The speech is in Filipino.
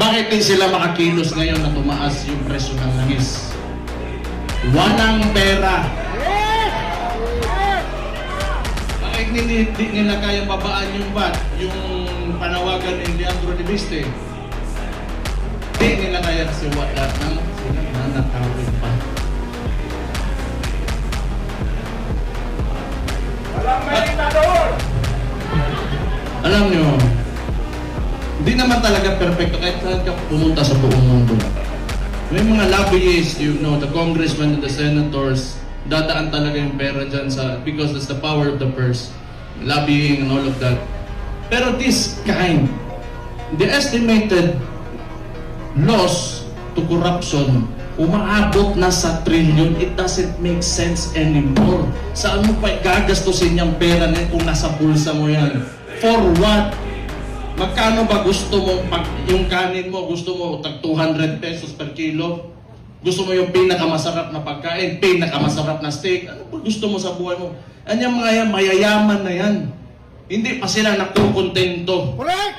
Bakit din sila makakilos ngayon na tumaas yung presyo ng langis? Walang pera. Bakit hindi nila kayang babaan yung VAT, yung panawagan ni Leandro Libiste? Hindi nila kaya kasi wala nang sila nanakawin pa. Walang meditador! Alam nyo, hindi naman talaga perfecto kahit saan ka pumunta sa buong mundo. May mga lobbyists, you know, the congressmen and the senators, dadaan talaga yung pera dyan because that's the power of the purse. Lobbying and all of that. Pero this kind, the estimated loss to corruption, umaabot na sa trillion. It doesn't make sense anymore. Saan mo pa gagastusin yung pera na kung nasa bulsa mo yan? For what? Magkano ba gusto mo, pag yung kanin mo, gusto mo tag 200 pesos per kilo? Gusto mo yung pinakamasarap na pagkain, pinakamasarap na steak? Ano ba gusto mo sa buhay mo? Anyang mga yan, mayayaman na yan. Hindi pa sila nakukontento. Correct!